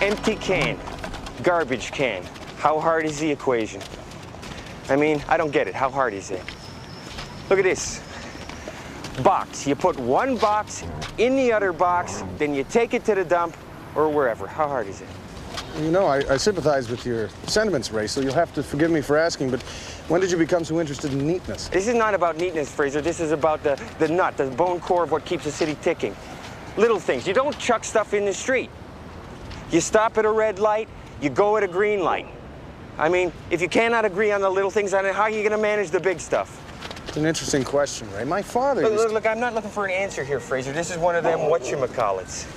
Empty can, garbage can. How hard is the equation? I mean, I don't get it. How hard is it? Look at this. Box. You put one box in the other box, then you take it to the dump or wherever. How hard is it? You know, I sympathize with your sentiments, Ray, so you'll have to forgive me for asking, but when did you become so interested in neatness? This is not about neatness, Fraser. This is about the nut, the bone core of what keeps the city ticking. Little things. You don't chuck stuff in the street. You stop at a red light, you go at a green light. I mean, if you cannot agree on the little things, how are you going to manage the big stuff? It's an interesting question, Ray. My father Look, I'm not looking for an answer here, Fraser. This is one of them whatchamacallits.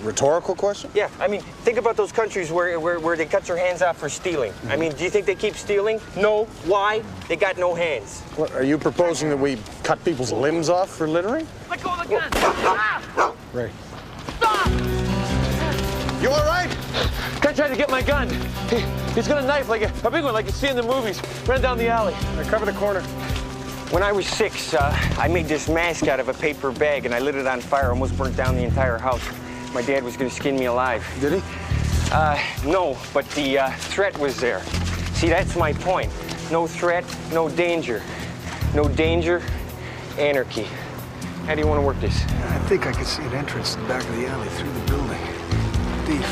Rhetorical question? Yeah, I mean, think about those countries where they cut your hands off for stealing. I mean, do you think they keep stealing? No. Why? They got no hands. What, are you proposing that we cut people's limbs off for littering? Let go of the gun! Stop! Ray. Stop! You all right? Guy tried to get my gun. He's got a knife, like a big one, like you see in the movies. Ran down the alley. All right, cover the corner. When I was 6, I made this mask out of a paper bag and I lit it on fire, almost burnt down the entire house. My dad was gonna skin me alive. Did he? No, but the threat was there. See, that's my point. No threat, no danger. No danger, anarchy. How do you want to work this? I think I could see an entrance to the back of the alley through the building. Thief.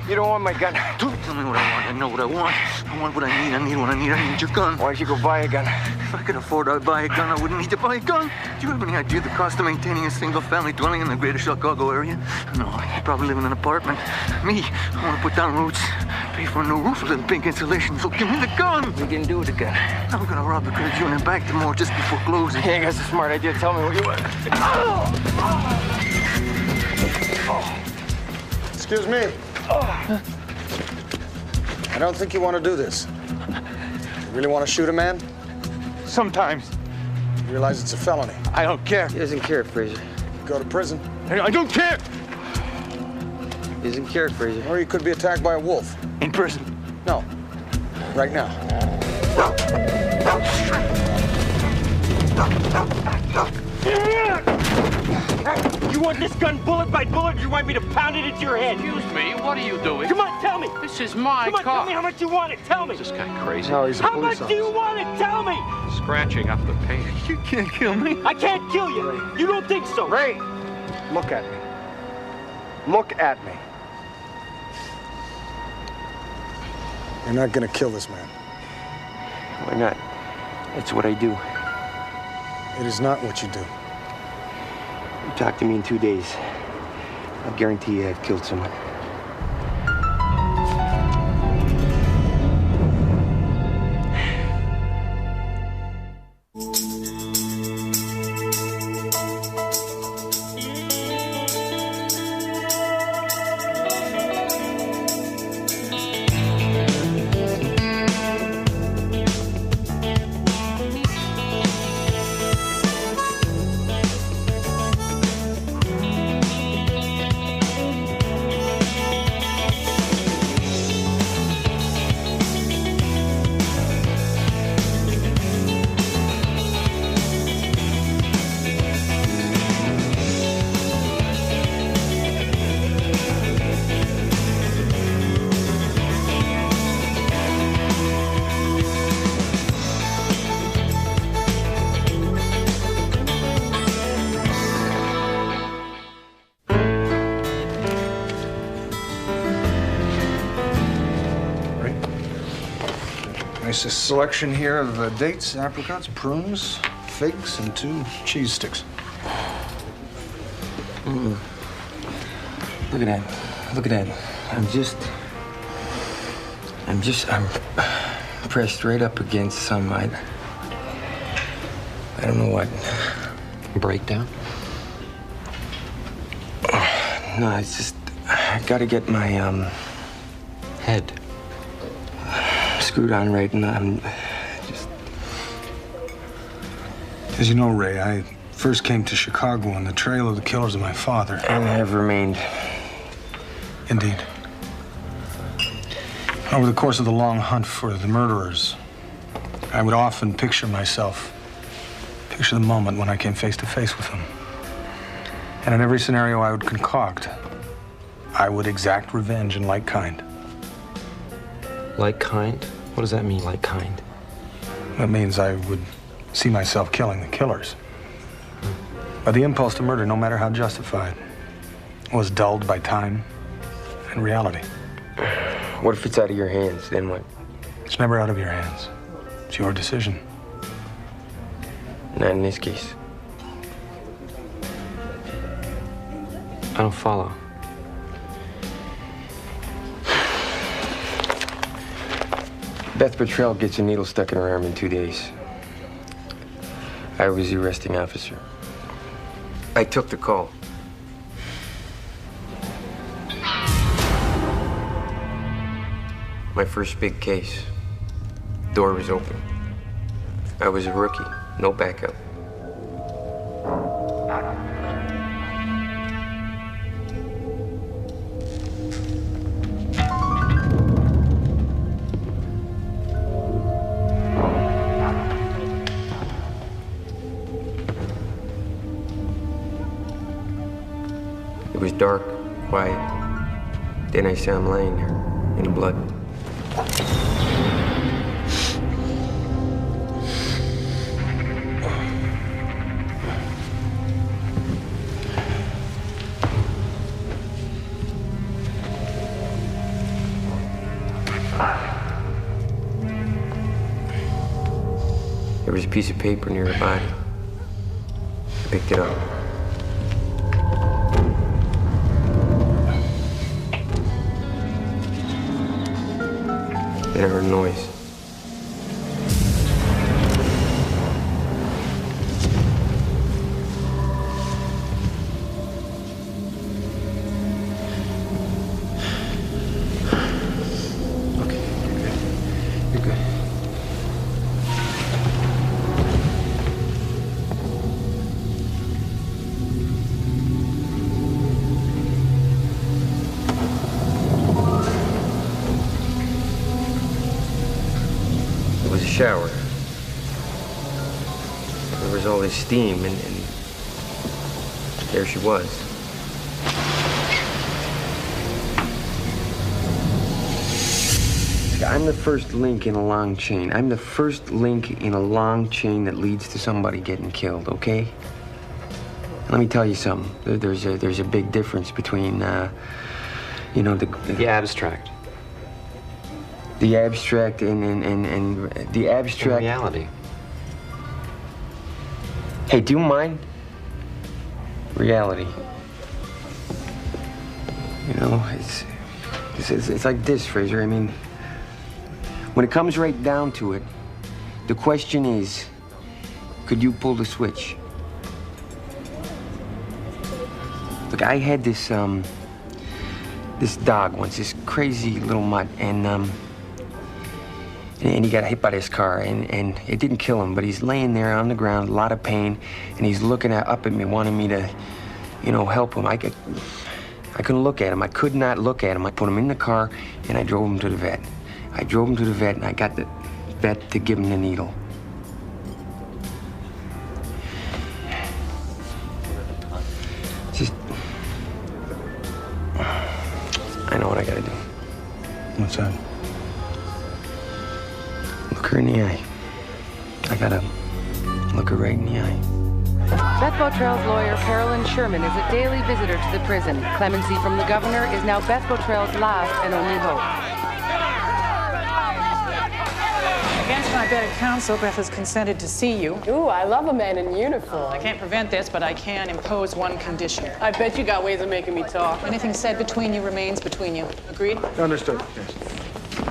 You don't want my gun. Don't tell me what I want. I know what I want. I want what I need. I need what I need. I need your gun. Why don't you go buy a gun? If I could afford to buy a gun, I wouldn't need to buy a gun. Do you have any idea the cost of maintaining a single-family dwelling in the greater Chicago area? No, you probably live in an apartment. Me, I want to put down roots, pay for a new roof with a pink insulation, so give me the gun. We can do it again. I'm gonna rob the credit union bank tomorrow just before closing. Hey, that's a smart idea. Tell me what you want. Excuse me. I don't think you want to do this. You really want to shoot a man? Sometimes. You realize it's a felony. I don't care. He doesn't care, Fraser. Go to prison. I don't care. He doesn't care, Fraser. Or you could be attacked by a wolf. In prison. No. Right now. You want this gun bullet by bullet, or you want me to pound it into your head? Excuse me, what are you doing? Come on, tell me. This is my Come on, car. tell me how much you want it. Tell me. Is this guy crazy? No, he's a How police much do you officer. want it? Tell me. Scratching up the paint. You can't kill me. I can't kill you. You don't think so? Ray, look at me. Look at me. You're not gonna kill this man. Why not? That's what I do. It is not what you do. You talk to me in 2 days. I'll guarantee you I've killed someone. Nice selection here of dates, apricots, prunes, figs, and 2 cheese sticks. Look at that. Look at that. I'm pressed right up against some, I don't know what. Breakdown? No, it's just, I gotta get my, Head. screwed on right now. I'm just... As you know, Ray, I first came to Chicago on the trail of the killers of my father. And have remained. Indeed. Over the course of the long hunt for the murderers, I would often picture the moment when I came face to face with them. And in every scenario I would concoct, I would exact revenge in like kind. Like kind? What does that mean, like kind? That means I would see myself killing the killers. But the impulse to murder, no matter how justified, was dulled by time and reality. What if it's out of your hands? Then what? It's never out of your hands. It's your decision. Not in this case. I don't follow. Beth Petrell gets a needle stuck in her arm in 2 days. I was the arresting officer. I took the call. My first big case. Door was open. I was a rookie, no backup. It was dark, quiet. Then I saw him lying there in the blood. There was a piece of paper near her body. I picked it up. Then I heard a noise. Okay, you're good. It was a shower. There was all this steam, and there she was. I'm the first link in a long chain. I'm the first link in a long chain that leads to somebody getting killed, okay? Let me tell you something. There's a big difference between, you know, The abstract. the abstract and the abstract. Reality. Hey, do you mind? Reality. You know, it's like this, Fraser. I mean, when it comes right down to it, the question is, could you pull the switch? Look, I had this dog once, this crazy little mutt, and he got hit by this car, and it didn't kill him, but he's laying there on the ground, a lot of pain, and he's looking up at me, wanting me to, you know, help him. I couldn't look at him. I could not look at him. I put him in the car, and I drove him to the vet. I drove him to the vet, and I got the vet to give him the needle. Just, I know what I gotta do. What's that? Look her in the eye. I gotta look her right in the eye. Beth Botrell's lawyer, Carolyn Sherman, is a daily visitor to the prison. Clemency from the governor is now Beth Botrell's last and only hope. Against my better counsel, Beth has consented to see you. Ooh, I love a man in uniform. I can't prevent this, but I can impose one condition. I bet you got ways of making me talk. Anything said between you remains between you. Agreed? Understood, yes.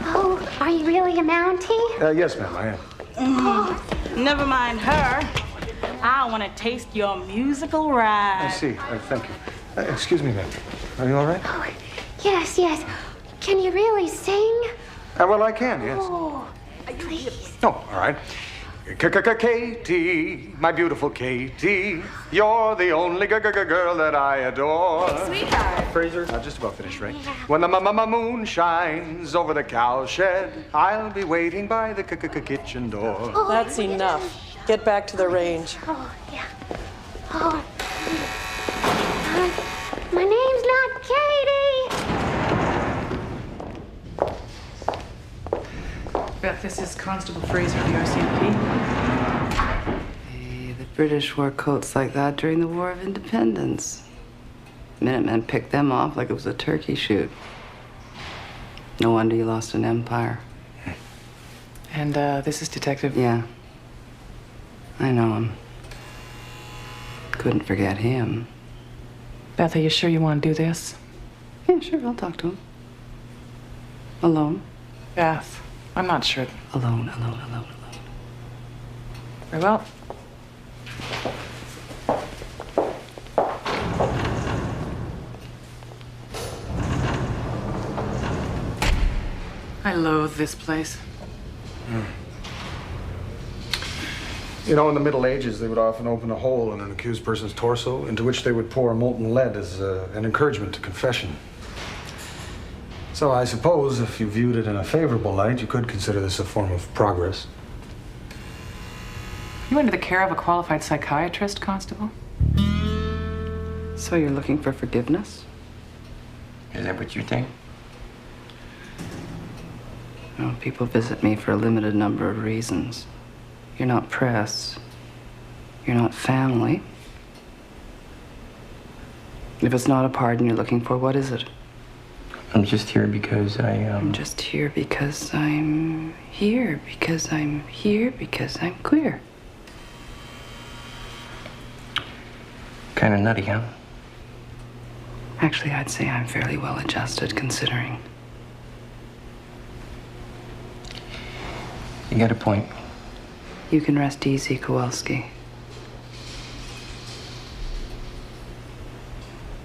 Oh, are you really a Mountie? Yes, ma'am, I am. Never mind her. I want to taste your musical ride. I see. Thank you. Excuse me, ma'am. Are you all right? Yes, yes. Can you really sing? Well, I can, yes. Oh, Please. Oh, all right. Katie, my beautiful Katie, you're the only girl that I adore. Sweetheart. Fraser, just about finished, right? When the moon shines over the cow shed, I'll be waiting by the kitchen door. Oh, that's enough. Get back to the range. Oh, yeah. Oh. My name's not Katie. Beth, this is Constable Fraser, the RCMP. Hey, the British wore coats like that during the War of Independence. Minutemen picked them off like it was a turkey shoot. No wonder you lost an empire. And this is Detective... Yeah. I know him. Couldn't forget him. Beth, are you sure you want to do this? Yeah, sure, I'll talk to him. Alone? Beth, I'm not sure. Alone. Very well. I loathe this place. You know, in the Middle Ages, they would often open a hole in an accused person's torso into which they would pour molten lead as an encouragement to confession. So I suppose if you viewed it in a favorable light, you could consider this a form of progress. You under the care of a qualified psychiatrist, Constable? So you're looking for forgiveness? Is that what you think? Oh, people visit me for a limited number of reasons. You're not press. You're not family. If it's not a pardon you're looking for, what is it? I'm just here because I'm just here because I'm here. Because I'm here because I'm queer. Kind of nutty, huh? Actually, I'd say I'm fairly well adjusted, considering. You got a point. You can rest easy, Kowalski.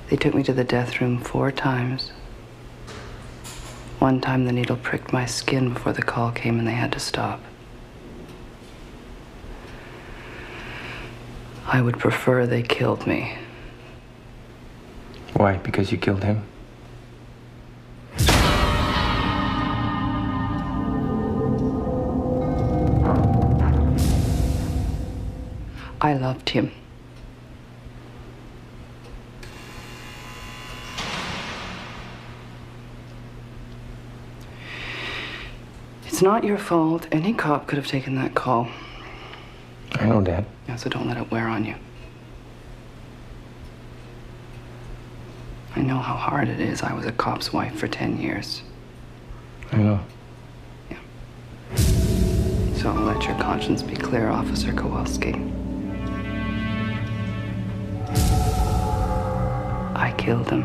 They took me to the death room 4 times. One time the needle pricked my skin before the call came and they had to stop. I would prefer they killed me. Why? Because you killed him? I loved him. It's not your fault. Any cop could have taken that call. I know, Dad. Yeah, so don't let it wear on you. I know how hard it is. I was a cop's wife for 10 years. I know. Yeah. So let your conscience be clear, Officer Kowalski. I killed him.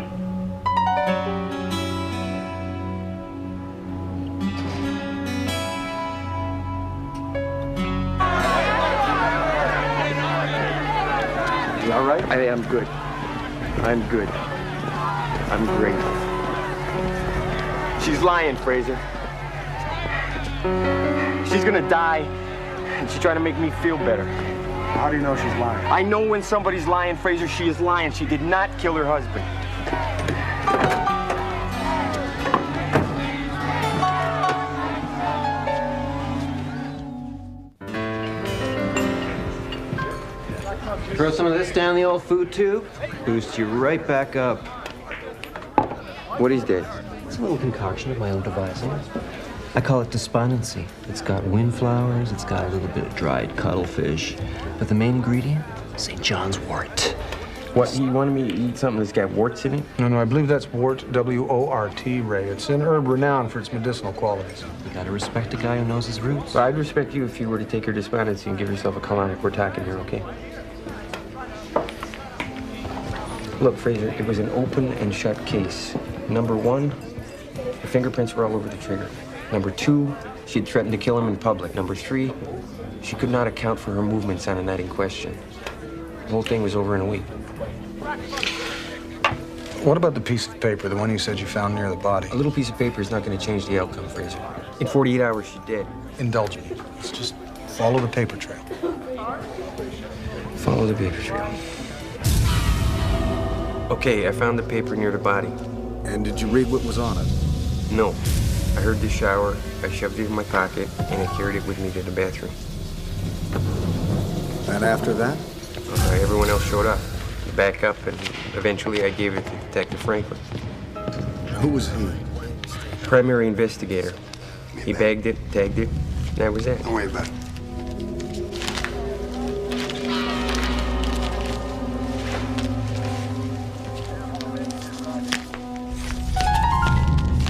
You all right? I am good. I'm good. I'm great. She's lying, Fraser. She's gonna die, and she's trying to make me feel better. How do you know she's lying? I know when somebody's lying, Fraser. She is lying. She did not kill her husband. Throw some of this down the old food tube. Boost you right back up. What is that? It's a little concoction of my own devising. I call it despondency. It's got windflowers, it's got a little bit of dried cuttlefish, but the main ingredient, St. John's wort. What, you wanted me to eat something that's got warts in it? No, I believe that's wort, W-O-R-T, Ray. It's an herb renowned for its medicinal qualities. You gotta respect a guy who knows his roots. Well, I'd respect you if you were to take your despondency and give yourself a colonic. We're talking here, okay? Look, Fraser, it was an open and shut case. Number 1, the fingerprints were all over the trigger. Number 2, she'd threatened to kill him in public. Number 3, she could not account for her movements on a night in question. The whole thing was over in a week. What about the piece of paper, the one you said you found near the body? A little piece of paper is not going to change the outcome, Fraser. In 48 hours, she's dead. Indulge me. Let's just follow the paper trail. Follow the paper trail. Okay, I found the paper near the body. And did you read what was on it? No. I heard the shower, I shoved it in my pocket, and I carried it with me to the bathroom. And after that? Everyone else showed up. Back up, and eventually I gave it to Detective Franklin. Who was he? Primary investigator. He bagged it, tagged it, and that was it. Don't worry about it.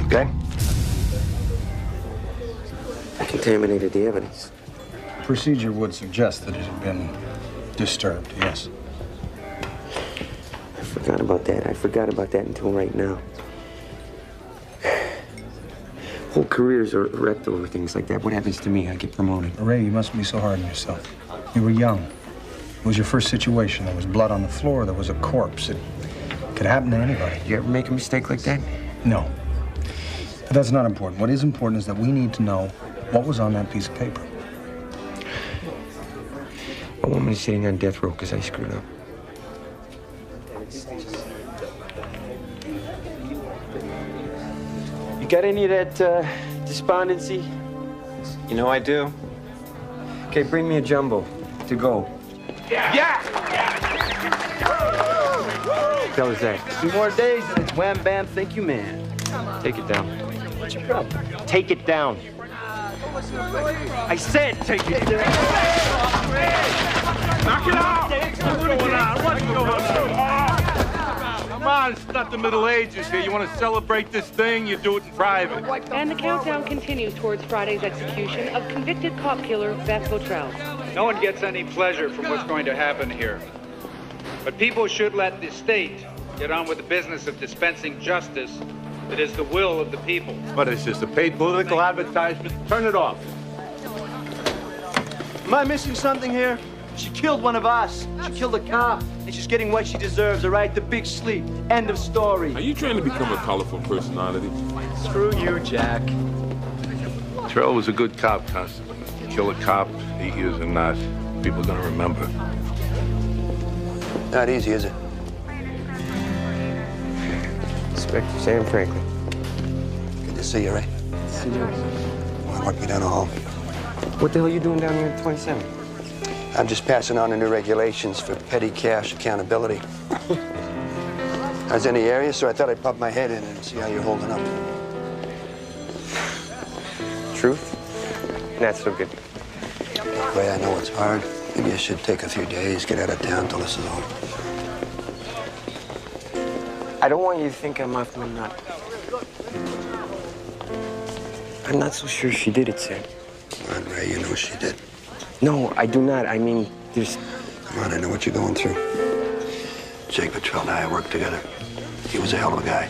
Okay? I contaminated the evidence. Procedure would suggest that it had been disturbed, yes. I forgot about that. I forgot about that until right now. Whole careers are wrecked over things like that. What happens to me? I get promoted. Ray, you mustn't be so hard on yourself. You were young. It was your first situation. There was blood on the floor. There was a corpse. It could happen to anybody. You ever make a mistake like that? No. But that's not important. What is important is that we need to know what was on that piece of paper. A woman is sitting on death row because I screwed up. You got any of that despondency? You know I do. Okay, bring me a jumbo to go. Yeah! What was that? 2 more days and it's wham bam, thank you, man. Take it down. What's your problem? Take it down. I said take it down. Knock it out! What's going on? What's going on? Come on, it's not the Middle Ages here. You want to celebrate this thing, you do it in private. And the countdown continues towards Friday's execution of convicted cop killer Beth Botrell. No one gets any pleasure from what's going to happen here. But people should let the state get on with the business of dispensing justice. It is the will of the people. What is this, a paid political advertisement? Turn it off. Am I missing something here? She killed one of us. She killed a cop. And she's getting what she deserves, all right? The big sleep. End of story. Are you trying to become a colorful personality? Screw you, Jack. Terrell was a good cop, Constable. Kill a cop, 8 years or not, people are gonna remember. Not easy, is it? Inspector Sam Franklin. Good to see you, Ray. See you. Want to walk me down the hall? What the hell are you doing down here at 27? I'm just passing on the new regulations for petty cash accountability. I was in the area, so I thought I'd pop my head in and see how you're holding up. Truth? Not so good. Ray, I know it's hard. Maybe I should take a few days, get out of town till this is over. I don't want you to think I'm off my nut. I'm not so sure she did it, Sam. Come on, Ray, you know she did. No, I do not. I mean, there's... Come on, I know what you're going through. Jake Botrell and I worked together. He was a hell of a guy.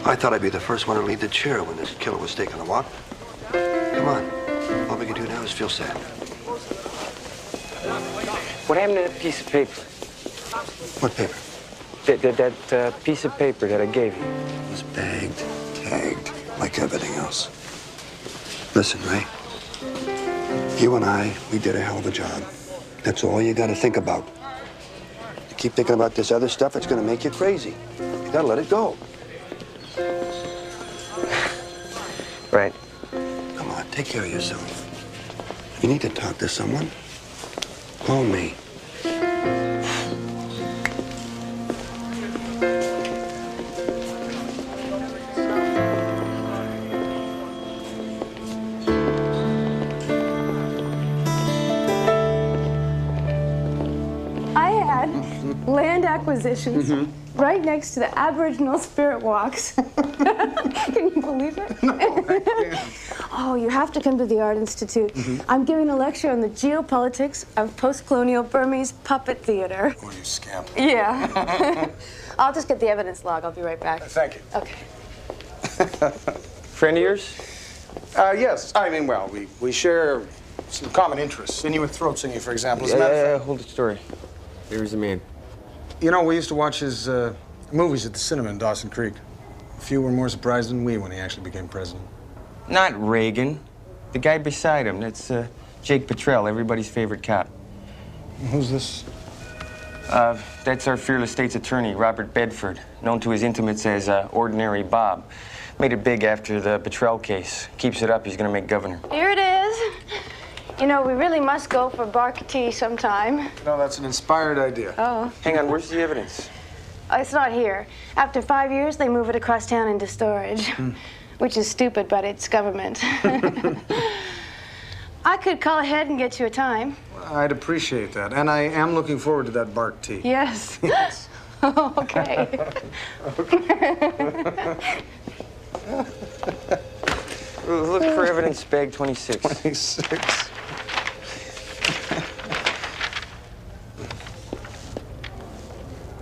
I thought I'd be the first one to lead the chair when this killer was taking a walk. Come on. All we can do now is feel sad. What happened to that piece of paper? What paper? That piece of paper that I gave you. It was bagged, tagged, like everything else. Listen, Ray. You and I, we did a hell of a job. That's all you gotta think about. You keep thinking about this other stuff, it's gonna make you crazy. You gotta let it go. Right. Come on, take care of yourself. You need to talk to someone. Call me. Land acquisitions right next to the Aboriginal spirit walks. Can you believe it? No, I can't. Oh, you have to come to the Art Institute. I'm giving a lecture on the geopolitics of post-colonial Burmese puppet theater. Oh, you scamp. Yeah. I'll just get the evidence log. I'll be right back. Thank you. Okay. Friend of yours? Yes. I mean, well, we share some common interests. Inuit throat singing, for example. As a matter of fact. Hold the story. Here's the man. You know, we used to watch his Movies at the cinema in Dawson Creek. Few were more surprised than we when he actually became president. Not Reagan. The guy beside him. That's Jake Petrell, everybody's favorite cop. Who's this? That's our fearless state's attorney, Robert Bedford, known to his intimates as Ordinary Bob. Made it big after the Petrell case. Keeps it up, he's gonna make governor. Here it is. You know, we really must go for bark tea sometime. No, that's an inspired idea. Oh. Hang on, where's the evidence? It's not here. After 5 years, they move it across town into storage. Which is stupid, but it's government. I could call ahead and get you a time. I'd appreciate that. And I am looking forward to that bark tea. Yes. Okay. Look for evidence, bag 26. 26.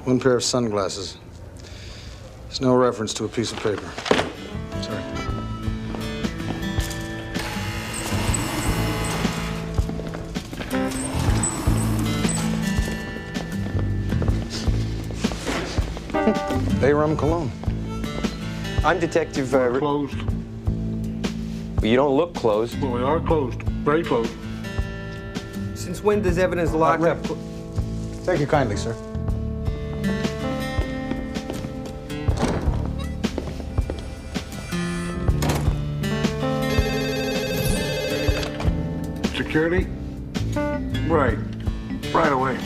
One pair of sunglasses. There's no reference to a piece of paper. Sorry. Bay Rum Cologne. I'm Detective... Closed. You don't look closed. Well, we are closed. Very closed. Since when does evidence lock up? Thank you kindly, sir. Security? Right. Right away.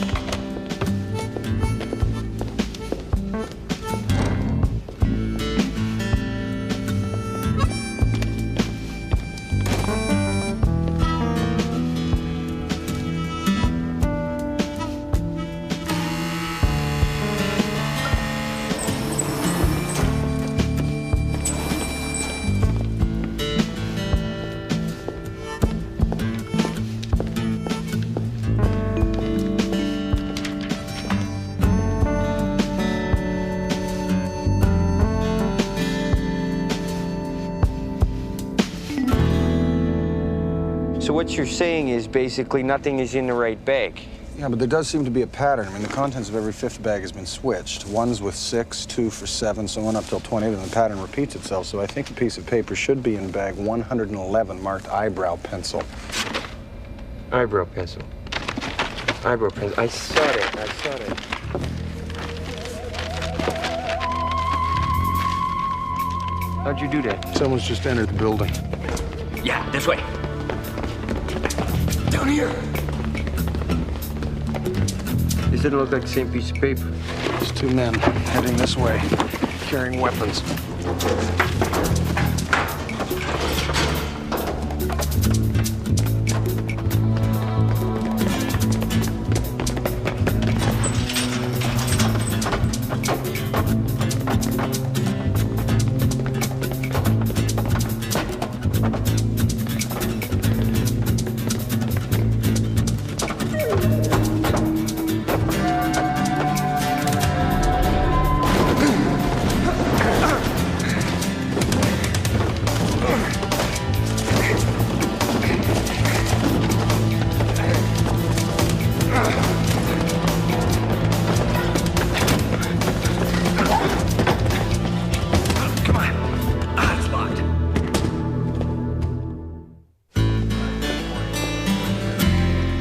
So what you're saying is basically nothing is in the right bag. Yeah, but there does seem to be a pattern. I mean, the contents of every fifth bag has been switched. One's with 6, 2 for 7, so on up till 20, and the pattern repeats itself. So I think the piece of paper should be in bag 111, marked eyebrow pencil. Eyebrow pencil. Eyebrow pencil. I saw that. I saw that. How'd you do that? Someone's just entered the building. Yeah, this way. Down here. This doesn't look like the same piece of paper. There's 2 men heading this way, carrying weapons.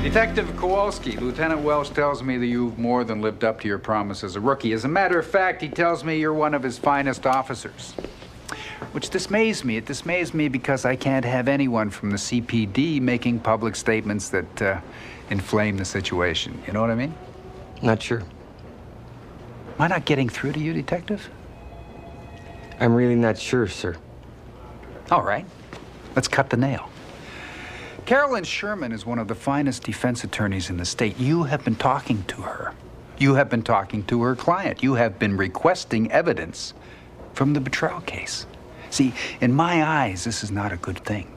Detective Kowalski, Lieutenant Welch tells me that you've more than lived up to your promise as a rookie. As a matter of fact, he tells me you're one of his finest officers. Which dismays me. It dismays me because I can't have anyone from the CPD making public statements that inflame the situation. You know what I mean? Not sure. Am I not getting through to you, Detective? I'm really not sure, sir. All right. Let's cut the nail. Carolyn Sherman is one of the finest defense attorneys in the state. You have been talking to her. You have been talking to her client. You have been requesting evidence from the Petrell case. See, in my eyes, this is not a good thing.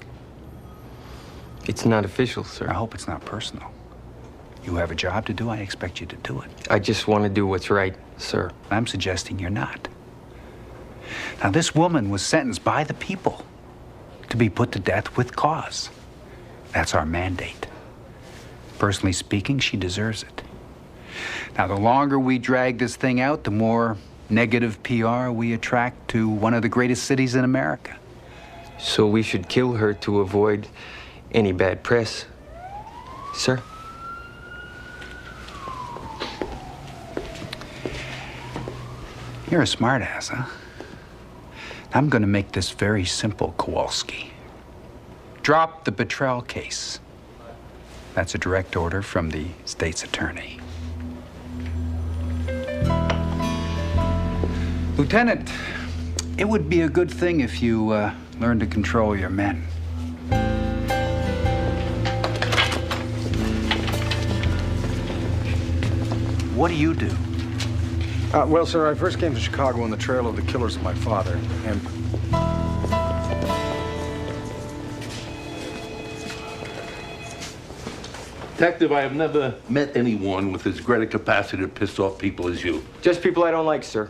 It's not official, sir. I hope it's not personal. You have a job to do. I expect you to do it. I just want to do what's right, sir. I'm suggesting you're not. Now, this woman was sentenced by the people to be put to death with cause. That's our mandate. Personally speaking, she deserves it. Now, the longer we drag this thing out, the more negative PR we attract to one of the greatest cities in America. So we should kill her to avoid any bad press, sir? You're a smartass, huh? I'm gonna make this very simple, Kowalski. Drop the betrayal case. That's a direct order from the state's attorney. Lieutenant, it would be a good thing if you learned to control your men. What do you do? Well, sir, I first came to Chicago on the trail of the killers of my father, and... Detective, I have never met anyone with as great a capacity to piss off people as you. Just people I don't like, sir.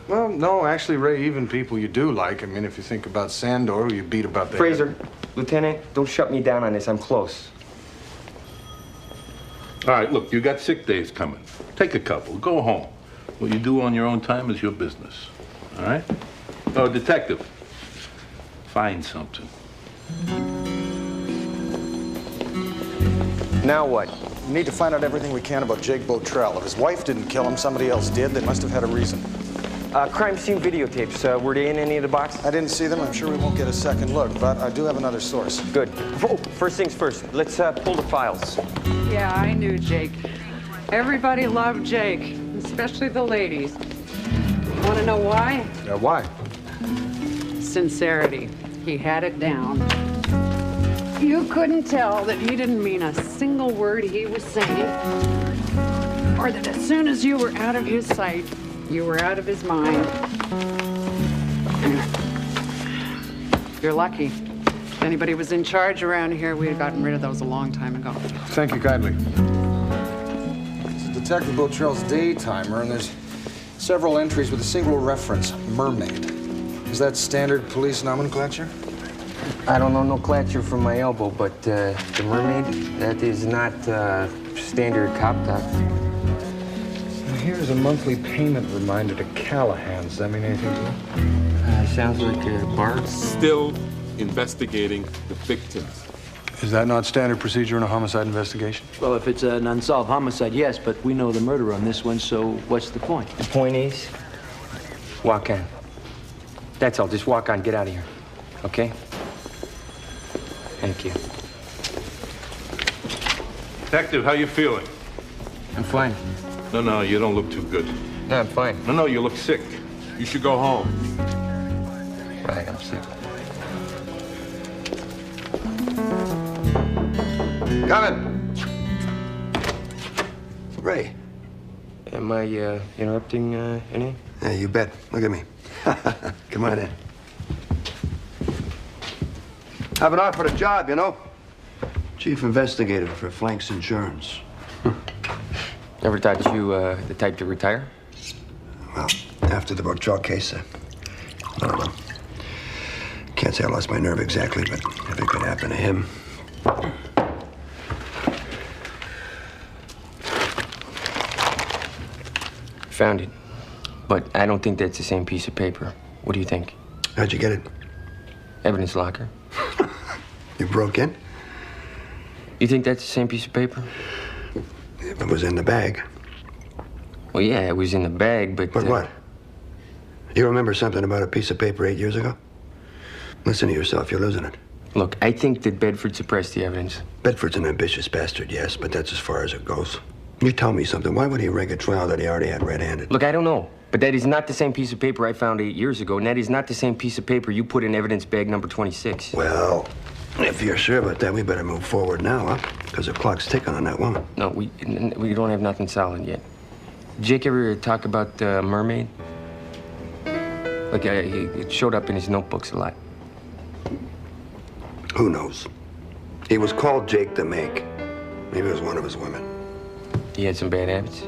Well, no, actually, Ray, even people you do like. I mean, if you think about Sandor, who you beat about the Fraser, Lieutenant, don't shut me down on this. I'm close. All right, look, you got sick days coming. Take a couple. Go home. What you do on your own time is your business. All right? Oh, detective, find something. Now what? We need to find out everything we can about Jake Botrell. If his wife didn't kill him, somebody else did. They must have had a reason. Crime scene videotapes. Were they in any of the boxes? I didn't see them. I'm sure we won't get a second look, but I do have another source. Good. Oh, first things first. Let's pull the files. Yeah, I knew Jake. Everybody loved Jake, especially the ladies. Want to know why? Why? Sincerity. He had it down. You couldn't tell that he didn't mean a single word he was saying, or that as soon as you were out of his sight, you were out of his mind. You're lucky. If anybody was in charge around here, we'd have gotten rid of those a long time ago. Thank you kindly. This is Detective Botrell's day timer, and there's several entries with a single reference, mermaid. Is that standard police nomenclature? I don't know nomenclature from my elbow, but the mermaid, that is not standard cop talk. Here's a monthly payment reminder to Callahan's. Does that mean anything to you? Sounds like a bar. Still investigating the victims. Is that not standard procedure in a homicide investigation? Well, if it's an unsolved homicide, yes, but we know the murderer on this one, so what's the point? The point is, walk on. That's all. Just walk on. Get out of here. Okay? Thank you. Detective, how you feeling? I'm fine. No, you don't look too good. No, I'm fine. No, you look sick. You should go home. Right, I'm sick. Come in. Ray. Am I interrupting anything? Yeah, you bet. Look at me. Come on in. Haven't offered a job, you know. Chief investigator for Flanks Insurance. Never thought you the type to retire? Well, after the Botrell case, I don't know. Can't say I lost my nerve exactly, but if it could happen to him. Found it. But I don't think that's the same piece of paper. What do you think? How'd you get it? Evidence locker. You broke in? You think that's the same piece of paper? If it was in the bag. Well, yeah, it was in the bag, but... But what? You remember something about a piece of paper 8 years ago? Listen to yourself, you're losing it. Look, I think that Bedford suppressed the evidence. Bedford's an ambitious bastard, yes, but that's as far as it goes. You tell me something. Why would he rig a trial that he already had red-handed? Look, I don't know. But that is not the same piece of paper I found 8 years ago, and that is not the same piece of paper you put in evidence bag number 26. Well, if you're sure about that, we better move forward now, huh? Because the clock's ticking on that woman. No, we don't have nothing solid yet. Jake ever talk about mermaid? Like, it showed up in his notebooks a lot. Who knows? He was called Jake the Make. Maybe it was one of his women. He had some bad habits?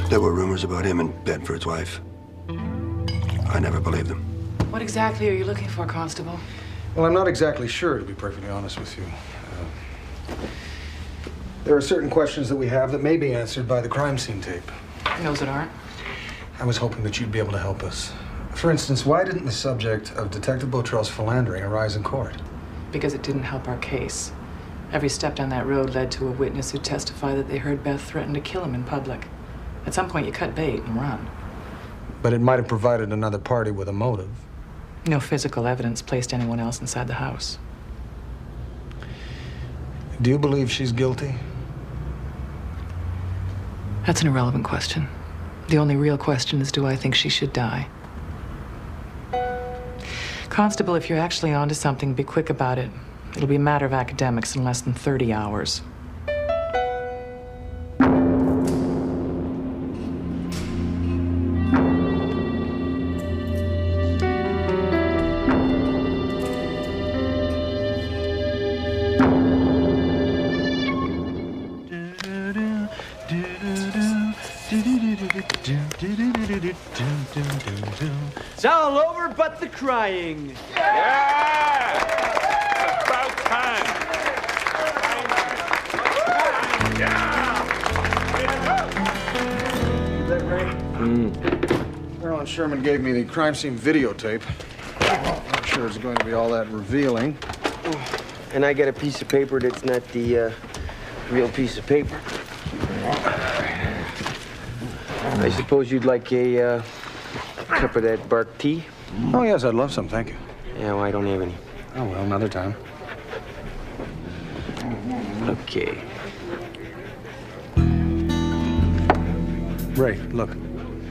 There were rumors about him and Bedford's wife. I never believed them. What exactly are you looking for, Constable? Well, I'm not exactly sure, to be perfectly honest with you. There are certain questions that we have that may be answered by the crime scene tape. Those that aren't. I was hoping that you'd be able to help us. For instance, why didn't the subject of Detective Botrell's philandering arise in court? Because it didn't help our case. Every step down that road led to a witness who testified that they heard Beth threaten to kill him in public. At some point, you cut bait and run. But it might have provided another party with a motive. No physical evidence placed anyone else inside the house. Do you believe she's guilty? That's an irrelevant question. The only real question is, do I think she should die? Constable, if you're actually onto something, be quick about it. It'll be a matter of academics in less than 30 hours. It's all over but the crying. Yeah! It's about time. Is that right? Carolyn Sherman gave me the crime scene videotape. I'm not sure it's going to be all that revealing. And I got a piece of paper that's not the real piece of paper. I suppose you'd like a cup of that bark tea? Oh, yes, I'd love some, thank you. Yeah, well, I don't have any. Oh, well, another time. Okay. Ray, look.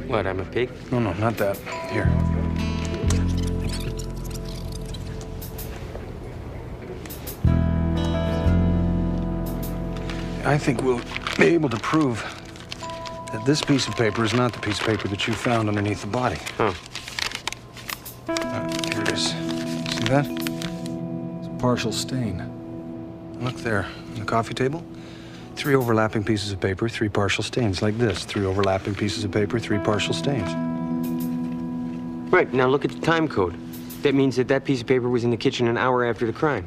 What, I'm a pig? No, not that. Here. I think we'll be able to prove that this piece of paper is not the piece of paper that you found underneath the body. Huh. Here it is. See that? It's a partial stain. Look there, on the coffee table. 3 overlapping pieces of paper, 3 partial stains, like this. 3 overlapping pieces of paper, 3 partial stains. Right, now look at the time code. That means that that piece of paper was in the kitchen an hour after the crime.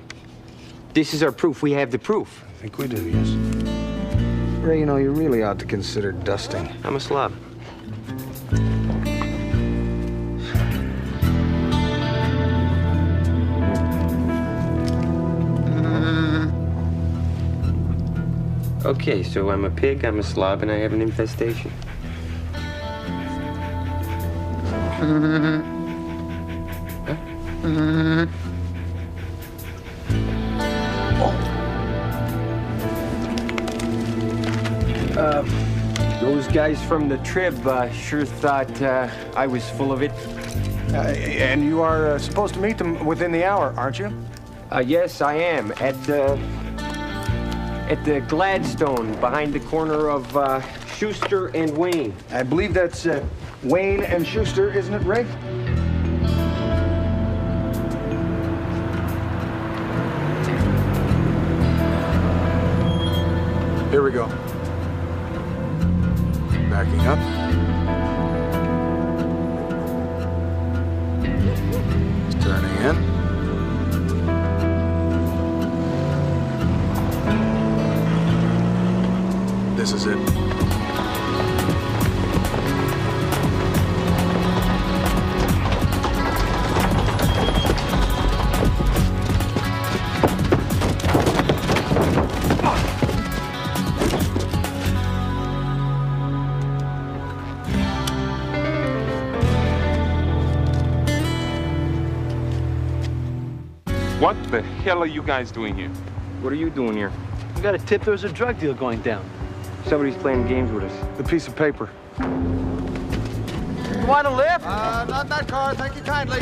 This is our proof. We have the proof. I think we do, yes. Ray, you know, you really ought to consider dusting. I'm a slob. Okay, so I'm a pig, I'm a slob, and I have an infestation. Those guys from the Trib sure thought I was full of it. And you are supposed to meet them within the hour, aren't you? Yes, I am. At the Gladstone, behind the corner of Schuster and Wayne. I believe that's Wayne and Schuster, isn't it, Ray? Here we go. Backing up. It's turning in. This is it. What the hell are you guys doing here? What are you doing here? We got a tip there's a drug deal going down. Somebody's playing games with us. The piece of paper. You want a lift? Not that car, thank you kindly.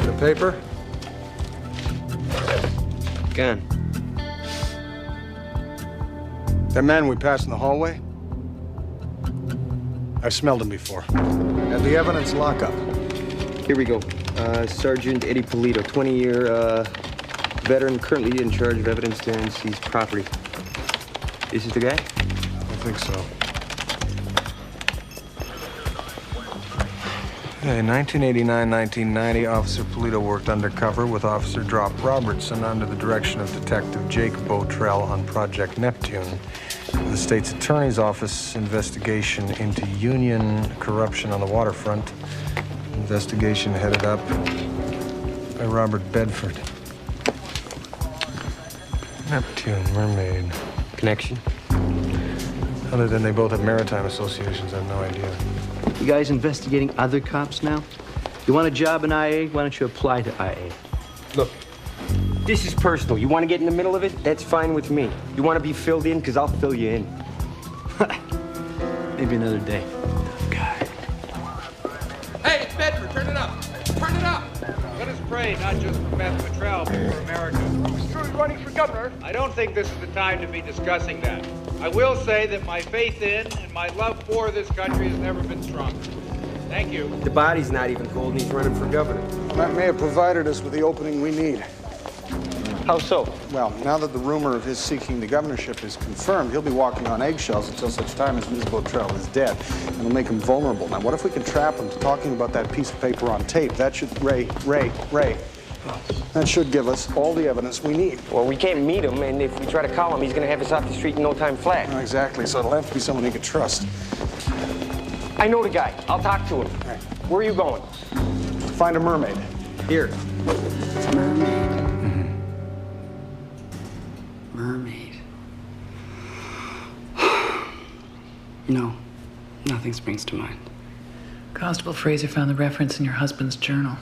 The paper? Gone. That man we passed in the hallway? I've smelled him before. At the evidence lockup. Here we go. Sergeant Eddie Polito, 20-year veteran, currently in charge of evidence to NC's property. This is the guy? I think so. Okay, 1989-1990, Officer Polito worked undercover with Officer Drop Robertson under the direction of Detective Jake Botrell on Project Neptune. The state's attorney's office investigation into union corruption on the waterfront. Investigation headed up by Robert Bedford. Neptune, Mermaid. Connection? Other than they both have maritime associations, I have no idea. You guys investigating other cops now? You want a job in IA? Why don't you apply to IA? Look, this is personal. You want to get in the middle of it? That's fine with me. You want to be filled in? Because I'll fill you in. Maybe another day. Hey, it's Bedford, turn it up. Turn it up. Let us pray, not just for Beth Petrell, but for America. Who's truly running for governor? I don't think this is the time to be discussing that. I will say that my faith in and my love for this country has never been stronger. Thank you. The body's not even cold and he's running for governor. That may have provided us with the opening we need. How so? Well, now that the rumor of his seeking the governorship is confirmed, he'll be walking on eggshells until such time as Ms. Botrell is dead. And it'll make him vulnerable. Now, what if we can trap him to talking about that piece of paper on tape? That should, Ray. That should give us all the evidence we need. Well, we can't meet him, and if we try to call him, he's going to have us off the street in no time flat. Exactly, so it'll have to be someone he can trust. I know the guy. I'll talk to him. Right. Where are you going? Find a mermaid. Here. Mermaid. No, nothing springs to mind. Constable Fraser found the reference in your husband's journal.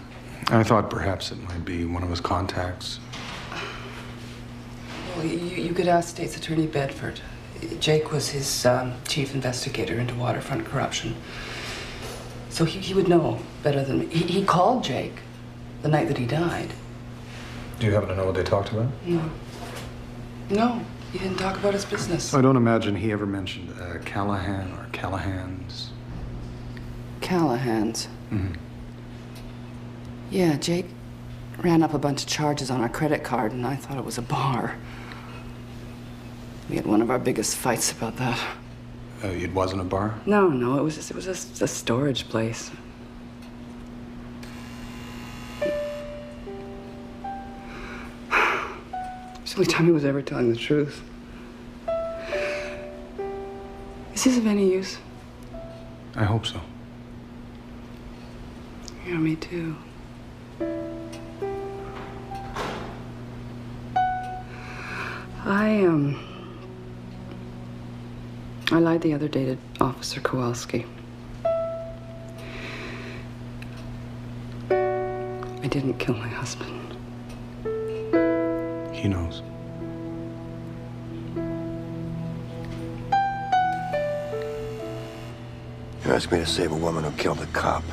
I thought perhaps it might be one of his contacts. Well, you could ask State's Attorney Bedford. Jake was his chief investigator into waterfront corruption. So he would know better than me. He called Jake the night that he died. Do you happen to know what they talked about? No, he didn't talk about his business. I don't imagine he ever mentioned Callahan or Callahan's. Callahan's. Mm-hmm. Yeah, Jake ran up a bunch of charges on our credit card, and I thought it was a bar. We had one of our biggest fights about that. It wasn't a bar? No, it was just a storage place. It's the only time he was ever telling the truth. Is this of any use? I hope so. Yeah, me too. I lied the other day to Officer Kowalski. I didn't kill my husband. He knows. You asked me to save a woman who killed a cop.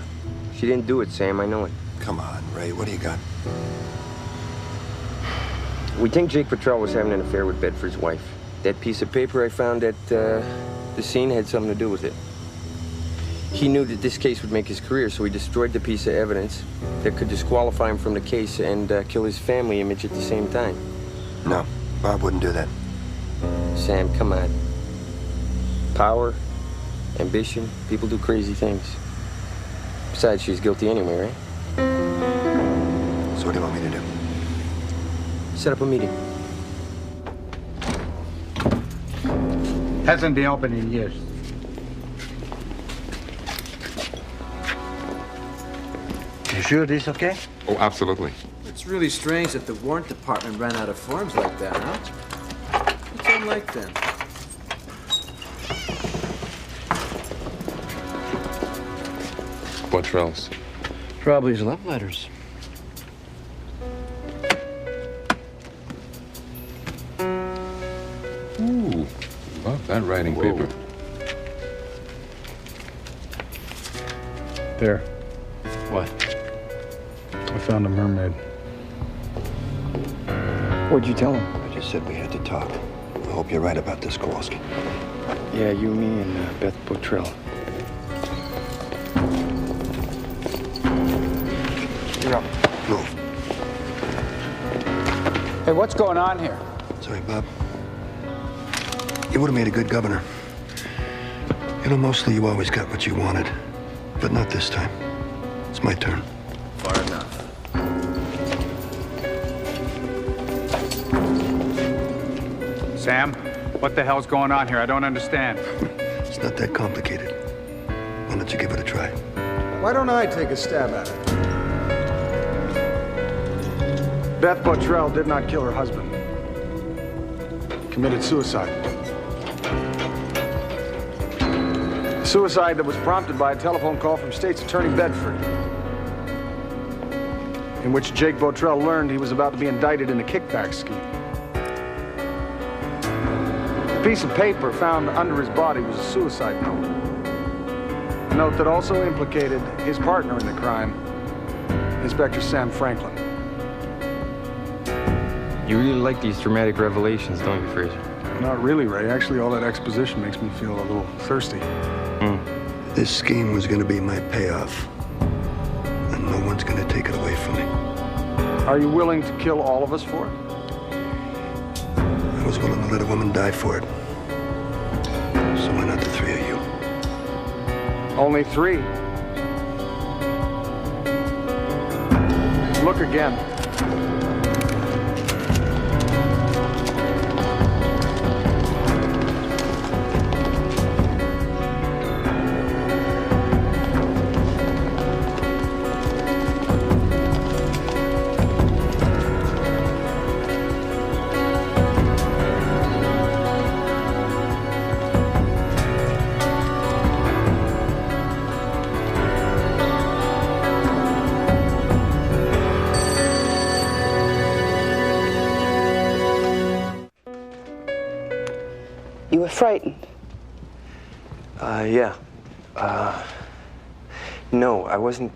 She didn't do it, Sam. I know it. Come on, Ray. What do you got? We think Jake Botrell was having an affair with Bedford's wife. That piece of paper I found at the scene had something to do with it. He knew that this case would make his career, so he destroyed the piece of evidence that could disqualify him from the case and kill his family image at the same time. No, Bob wouldn't do that. Sam, come on. Power, ambition, people do crazy things. Besides, she's guilty anyway, right? So what do you want me to do? Set up a meeting. Hasn't been open in years. You sure this okay? Oh, absolutely. It's really strange that the warrant department ran out of forms like that, huh? It's unlike them. Botrell's. Probably his love letters. Ooh, love that writing paper. There. What? I found a mermaid. What'd you tell him? I just said we had to talk. I hope you're right about this, Kowalski. Yeah, you, me, and Beth Botrell. You're up. Move. Hey, what's going on here? Sorry, Bob. You would have made a good governor. You know, mostly you always got what you wanted, but not this time. It's my turn. Far enough. Sam, what the hell's going on here? I don't understand. It's not that complicated. Why don't you give it a try? Why don't I take a stab at it? Beth Botrell did not kill her husband. Committed suicide. A suicide that was prompted by a telephone call from State's Attorney Bedford, in which Jake Botrell learned he was about to be indicted in a kickback scheme. The piece of paper found under his body was a suicide note. A note that also implicated his partner in the crime, Inspector Sam Franklin. You really like these dramatic revelations, don't you, Fraser? Not really, Ray. Actually, all that exposition makes me feel a little thirsty. This scheme was going to be my payoff, and no one's going to take it away from me. Are you willing to kill all of us for it? I was willing to let a woman die for it. So why not the three of you? Only 3. Look again. You were frightened. Yeah. No, I wasn't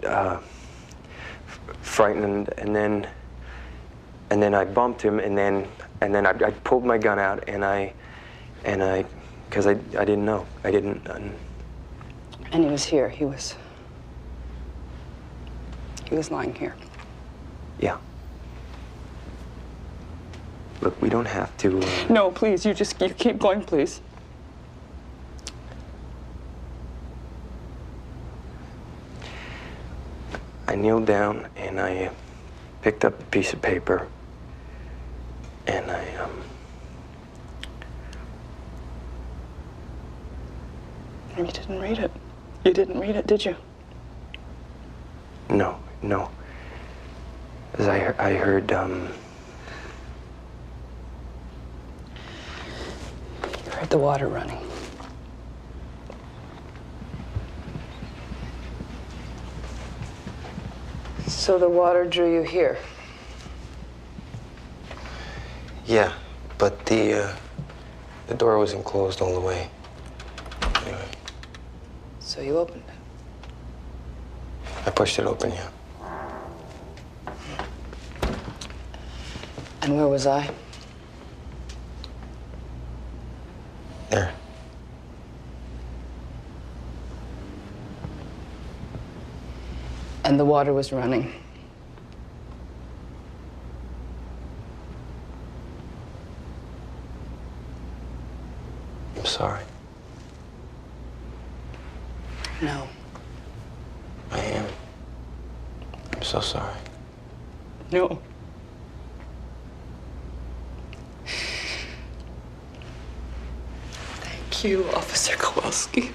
frightened, and then I bumped him, and then I pulled my gun out, because I didn't know. I didn't. And he was here. He was lying here. Yeah. Look, we don't have to. No, please, you keep going, please. I kneeled down and I picked up a piece of paper and You didn't read it. You didn't read it, did you? No. As I heard, You heard the water running. So the water drew you here. Yeah, but the door wasn't closed all the way. Anyway, So you opened it. I pushed it open, yeah. And where was I? There. And the water was running. I'm sorry. No. I am. I'm so sorry. No. Thank you, Officer Kowalski.